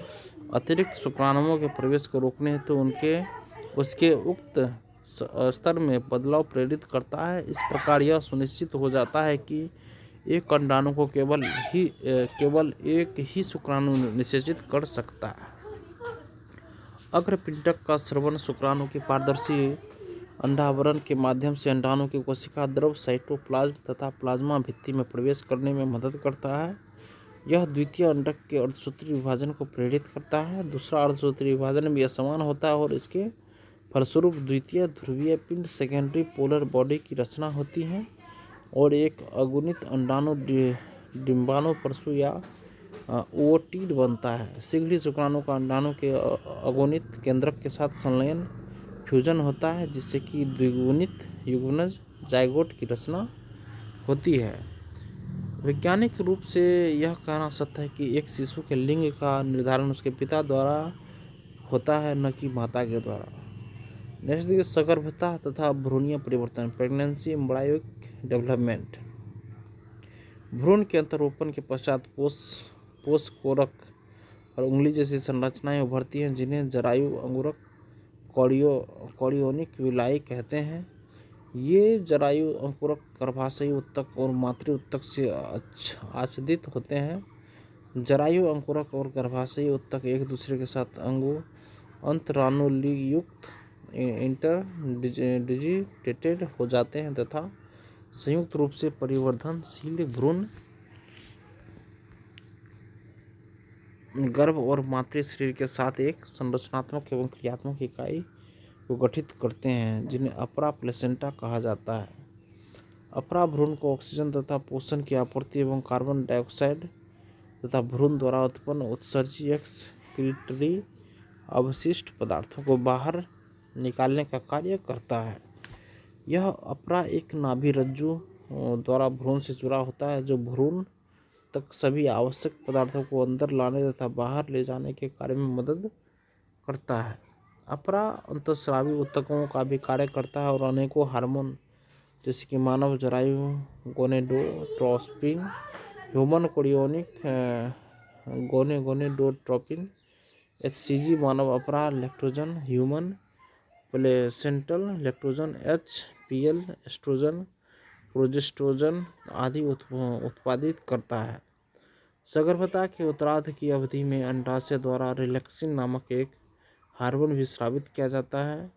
अतिरिक्त शुक्राणुओं के प्रवेश को रोकने हेतु उसके उक्त स्तर में बदलाव प्रेरित करता है। इस प्रकार यह सुनिश्चित हो जाता है कि एक अंडाणु को केवल एक ही शुक्राणु निषेचित कर सकता है। अग्रपिंडक का स्रवण शुक्राणु की पारदर्शी अंडावरण के माध्यम से अंडाणु की कोशिका द्रव साइटोप्लाज्म तथा प्लाज्मा भित्ति में प्रवेश करने में मदद करता है। यह द्वितीय अंडक के अर्धसूत्री विभाजन को प्रेरित करता है। दूसरा अर्धसूत्री विभाजन भी असमान होता है और इसके फलस्वरूप द्वितीय ध्रुवीय पिंड सेकेंडरी पोलर बॉडी की रचना होती है और एक अगुणित अंडाणु डिंबाणु परशु या ओटीड बनता है। शीघ्र ही शुक्राणु का अंडाणु के अगुणित केंद्रक के साथ संलयन फ्यूजन होता है, जिससे कि द्विगुणित युग्मनज जाइगोट की रचना होती है। वैज्ञानिक रूप से यह कहना सत्य है कि एक शिशु के लिंग का निर्धारण उसके पिता द्वारा होता है, न कि माता के द्वारा। नेक्स्ट देखिए सगर्भता तथा भ्रूणीय परिवर्तन, प्रेगनेंसी एम्ब्रायोइक डेवलपमेंट। भ्रूण के अंतरोपण के पश्चात पोष कोरक और उंगली जैसी संरचनाएं उभरती हैं, जिन्हें जरायु अंकुरक कॉरियोनिक विलाई कहते हैं। ये जरायु अंकुरक गर्भाशयी उत्तक और मातृ उत्तक से आच्छादित होते हैं। जरायु अंकुरक और गर्भाशयी उत्तक एक दूसरे के साथ अंतरानुयुक्त इंटरडिजिटेटेड हो जाते हैं तथा संयुक्त रूप से परिवर्धनशील भ्रूण गर्भ और मातृ शरीर के साथ एक संरचनात्मक एवं क्रियात्मक इकाई को गठित करते हैं, जिन्हें अपरा प्लेसेंटा कहा जाता है। अपरा भ्रूण को ऑक्सीजन तथा पोषण की आपूर्ति एवं कार्बन डाइऑक्साइड तथा भ्रूण द्वारा उत्पन्न उत्सर्जी एक्सक्रीटरी अवशिष्ट पदार्थों को बाहर निकालने का कार्य करता है। यह अपरा एक नाभि रज्जु द्वारा भ्रूण से जुड़ा होता है, जो भ्रूण तक सभी आवश्यक पदार्थों को अंदर लाने तथा बाहर ले जाने के कार्य में मदद करता है। अपरा अंतःस्रावी ऊतकों का भी कार्य करता है और अनेकों हार्मोन जैसे कि मानव जरायु gonadotropin, human chorionic gonadotropin, HCG मानव अपरा, lactogen human placental lactogen, HPL oestrogen, progestogen आदि उत्पादित करता है। सगर्भता के उत्तरार्ध की अवधि में अंडाशय द्वारा रिलैक्सिन नामक एक हार्मोन भी स्रावित किया जाता है।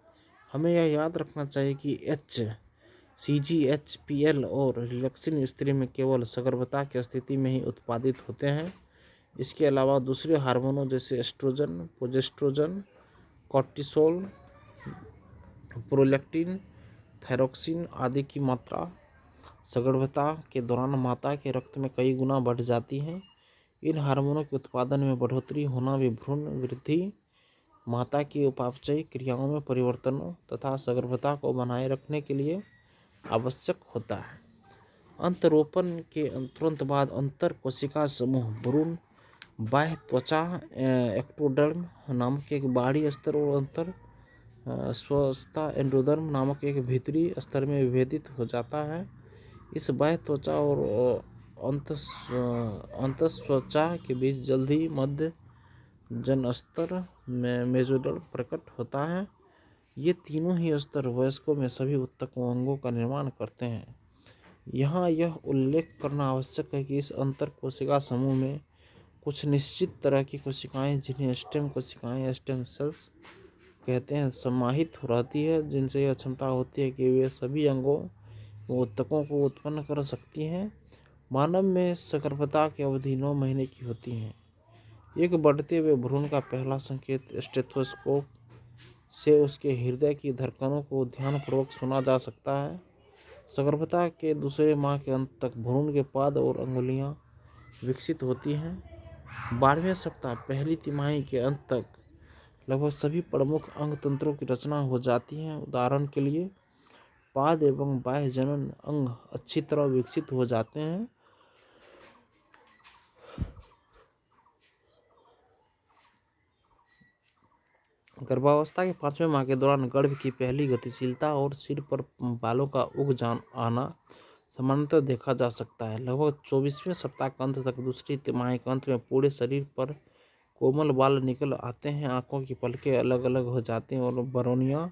हमें यह याद रखना चाहिए कि HCG, HPL और रिलैक्सिन स्त्री में केवल सगर्भता की स्थिति में ही उत्पादित होते हैं। इसके अलावा दूसरे हार्मोनों जैसे oestrogen, progestogen, cortisol, prolactin, thyroxine आदि की मात्रा सगर्भता के दौरान माता के रक्त में कई गुना बढ़ जाती है। इन हार्मोनों के उत्पादन में बढ़ोतरी होना भी भ्रूण वृद्धि, माता की उपापचयी क्रियाओं में परिवर्तनों तथा सगर्भता को बनाए रखने के लिए आवश्यक होता है। अंतरोपण के तुरंत बाद अंतर कोशिका समूह भ्रूण बाह्य त्वचा एक्टोडर्म नामक एक बाहरी स्तर और अंतर स्वच्छता एंडोडर्म नामक एक भीतरी स्तर में विभेदित हो जाता है। इस बाह्य त्वचा और अंतःत्वचा के बीच जल्द ही मध्य जनस्तर में मेसोडर्म प्रकट होता है। ये तीनों ही स्तर वयस्कों में सभी उत्तक अंगों का निर्माण करते हैं। यहाँ यह उल्लेख करना आवश्यक है कि इस अंतर कोशिका समूह में कुछ निश्चित तरह की कोशिकाएं, जिन्हें स्टेम कोशिकाएं या स्टेम सेल्स कहते हैं, समाहित हो रहती है, जिनसे यह क्षमता होती है कि वे सभी अंगों व उत्तकों को उत्पन्न कर सकती हैं। मानव में सगर्भता की अवधि 9 महीने की होती है। एक बढ़ते हुए भ्रूण का पहला संकेत स्टेथोस्कोप से उसके हृदय की धड़कनों को ध्यानपूर्वक सुना जा सकता है। सगर्भता के दूसरे माह के अंत तक भ्रूण के पाद और अंगुलियां विकसित होती हैं। 12वें सप्ताह पहली तिमाही के अंत तक लगभग सभी प्रमुख अंग तंत्रों की रचना हो जाती है। उदाहरण के लिए पाद एवं बाह्य जनन अंग अच्छी तरह विकसित हो जाते हैं। गर्भावस्था के 5वें माह के दौरान गर्भ की पहली गतिशीलता और सिर पर बालों का उग आना सामान्यतः देखा जा सकता है। लगभग 24वें सप्ताह के अंत तक दूसरी तिमाही के अंत में पूरे शरीर पर कोमल बाल निकल आते हैं, आंखों की पलकें अलग अलग हो जाती हैं और बरौनियां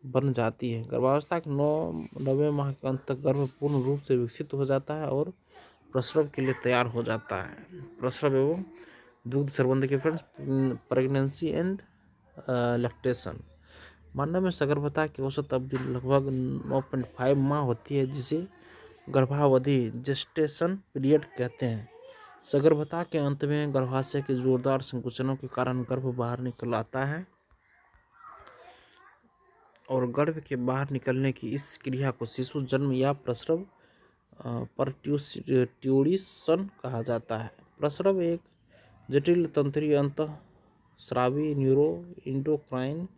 बन जाती है। गर्भावस्था के 9वें माह के अंत तक गर्भ पूर्ण रूप से विकसित हो जाता है और प्रसव के लिए तैयार हो जाता है। प्रसव एवं दूध संबंध के फ्रेंड्स, प्रेगनेंसी एंड लैक्टेशन। मानव में सगर्भता की औसत अवधि लगभग 9.5 माह होती है, जिसे गर्भावधि जेस्टेशन पीरियड कहते हैं। सगर्भता के अंत में गर्भाशय के जोरदार संकुचनों के कारण गर्भ बाहर निकल आता है और गर्भ के बाहर निकलने की इस क्रिया को शिशु जन्म या प्रसव पर्ट्यूशन कहा जाता है। प्रसव एक जटिल तंत्रीय अंतःस्रावी न्यूरो इंडोक्राइन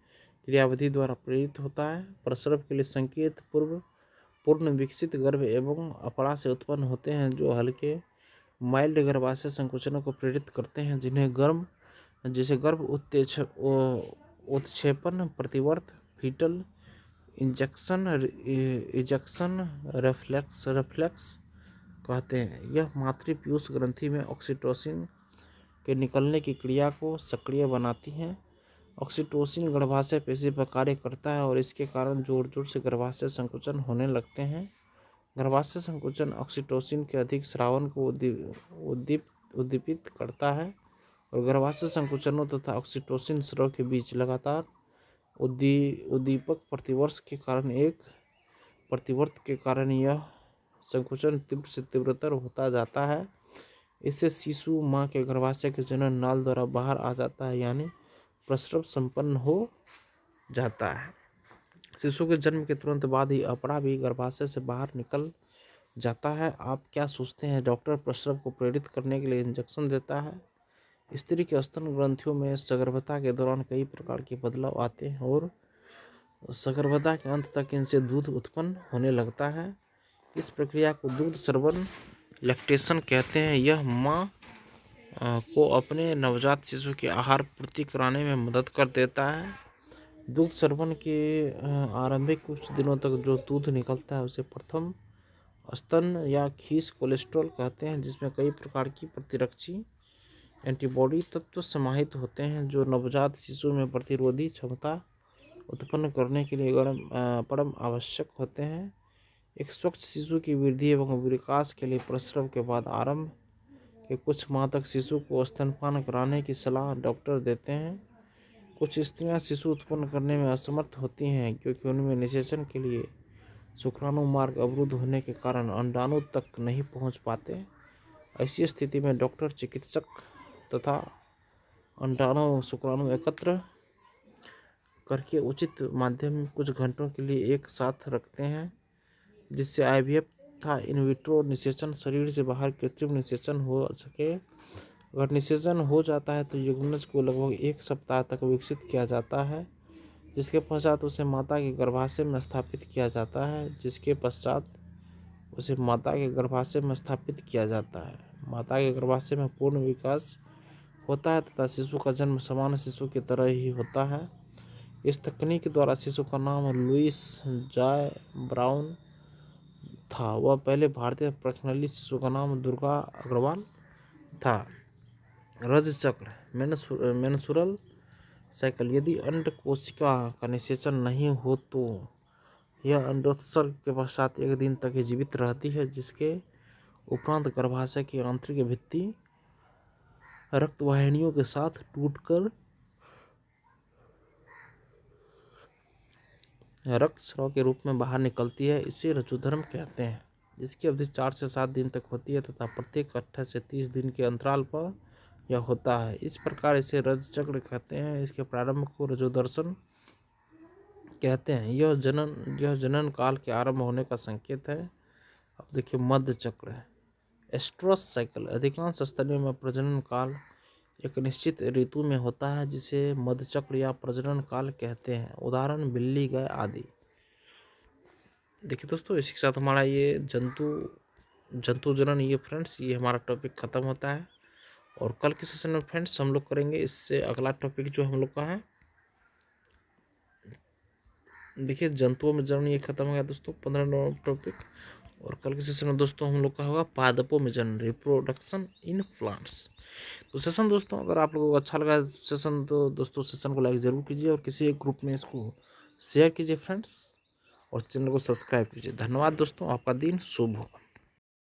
क्रियाविधि द्वारा प्रेरित होता है। प्रसव के लिए संकेत पूर्ण विकसित गर्भ एवं अपरा से उत्पन्न होते हैं, जो हल्के माइल्ड गर्भाशय संकुचनों को प्रेरित करते हैं, जिसे गर्भ उत्क्षेपण प्रतिवर्त फीटल इंजेक्शन रिफ्लेक्स कहते हैं। यह मातृ पीयूष ग्रंथि में ऑक्सीटोसिन के निकलने की क्रिया को सक्रिय बनाती है। ऑक्सीटोसिन गर्भाशय पेशी पर कार्य करता है और इसके कारण जोर जोर से गर्भाशय संकुचन होने लगते हैं। गर्भाशय संकुचन ऑक्सीटोसिन के अधिक स्रावन को उद्दीपित करता है और गर्भाशय संकुचनों तथा ऑक्सीटोसिन स्राव के बीच लगातार उद्दीपक प्रतिवर्त के कारण यह संकुचन तीव्र से तीव्रतर होता जाता है। इससे शिशु मां के गर्भाशय के जनन नाल द्वारा बाहर आ जाता है, यानी प्रसव संपन्न हो जाता है। शिशु के जन्म के तुरंत बाद ही अपरा भी गर्भाशय से बाहर निकल जाता है। आप क्या सोचते हैं, डॉक्टर प्रसव को प्रेरित करने के लिए इंजेक्शन देता है? स्त्री के स्तन ग्रंथियों में सगर्भता के दौरान कई प्रकार के बदलाव आते हैं और सगर्भता के अंत तक इनसे दूध उत्पन्न होने लगता है। इस प्रक्रिया को दूध स्रवण लैक्टेशन कहते हैं। यह माँ को अपने नवजात शिशु के आहार पूर्ति कराने में मदद कर देता है। दूध स्रवण के आरंभिक कुछ दिनों तक जो दूध निकलता है उसे प्रथम स्तन या खीस कोलेस्ट्रॉल कहते हैं, जिसमें कई प्रकार की प्रतिरक्षी एंटीबॉडी तत्व समाहित होते हैं, जो नवजात शिशु में प्रतिरोधी क्षमता उत्पन्न करने के लिए परम आवश्यक होते हैं। एक स्वच्छ शिशु की वृद्धि एवं विकास के लिए प्रसव के बाद आरंभ के कुछ माह तक शिशु को स्तनपान कराने की सलाह डॉक्टर देते हैं। कुछ स्त्रियां शिशु उत्पन्न करने में असमर्थ होती हैं क्योंकि उनमें निषेचन के लिए शुक्राणु मार्ग अवरुद्ध होने के कारण अंडाणु तक नहीं पहुंच पाते। ऐसी स्थिति में डॉक्टर चिकित्सक तथा अंडाणु शुक्राणु एकत्र करके उचित माध्यम कुछ घंटों के लिए एक साथ रखते हैं, जिससे आईवीएफ तथा इनविट्रो निषेचन शरीर से बाहर कृत्रिम निषेचन हो सके। अगर निषेचन हो जाता है तो युग्मनज को लगभग 1 सप्ताह तक विकसित किया जाता है, जिसके पश्चात उसे माता के गर्भाशय में स्थापित किया जाता है। माता के गर्भाशय में पूर्ण विकास होता है तथा शिशु का जन्म सामान्य शिशु की तरह ही होता है। इस तकनीक द्वारा शिशु का नाम लुइस जॉय ब्राउन था। वह पहले भारतीय प्रश्नली शिशु का नाम दुर्गा अग्रवाल था। रज चक्र मेंस्ट्रुअल साइकिल। यदि अंड कोशिका का निषेचन नहीं हो तो यह अंडोत्सर्ग के पश्चात 1 दिन तक ही जीवित रहती है, जिसके उपरांत गर्भाशय की आंतरिक भित्ति रक्तवाहिनियों के साथ टूटकर रक्त स्राव के रूप में बाहर निकलती है। इसे ऋतुधर्म कहते हैं, जिसकी अवधि 4 से 7 दिन तक होती है तथा प्रत्येक 28 से 30 दिन के अंतराल पर यह होता है। इस प्रकार इसे रज चक्र कहते हैं। इसके प्रारंभ को रजोदर्शन कहते हैं। यह जनन काल के आरंभ होने का संकेत है। अब देखिए मध्य चक्र है। Oestrus cycle. अधिकांश स्तनियों में प्रजनन काल एक निश्चित ऋतु में होता है, जिसे मध्य चक्र या प्रजनन काल कहते हैं। उदाहरण बिल्ली, गाय आदि। देखिए दोस्तों, इसी के साथ हमारा ये जंतु जनन ये फ्रेंड्स ये हमारा टॉपिक खत्म होता है। और कल के सेशन में फ्रेंड्स हम लोग करेंगे इससे अगला टॉपिक जो हम लोग का है। देखिए जंतुओं में जनन ये खत्म हो गया दोस्तों, 15 नंबर टॉपिक। और कल के सेशन में दोस्तों हम लोग का होगा पादपों में जनन, रिप्रोडक्शन इन प्लांट्स। तो सेशन दोस्तों अगर आप लोगों को अच्छा लगा सेशन तो दोस्तों सेशन को लाइक ज़रूर कीजिए और किसी एक ग्रुप में इसको शेयर कीजिए फ्रेंड्स, और चैनल को सब्सक्राइब कीजिए। धन्यवाद दोस्तों, आपका दिन शुभ हो।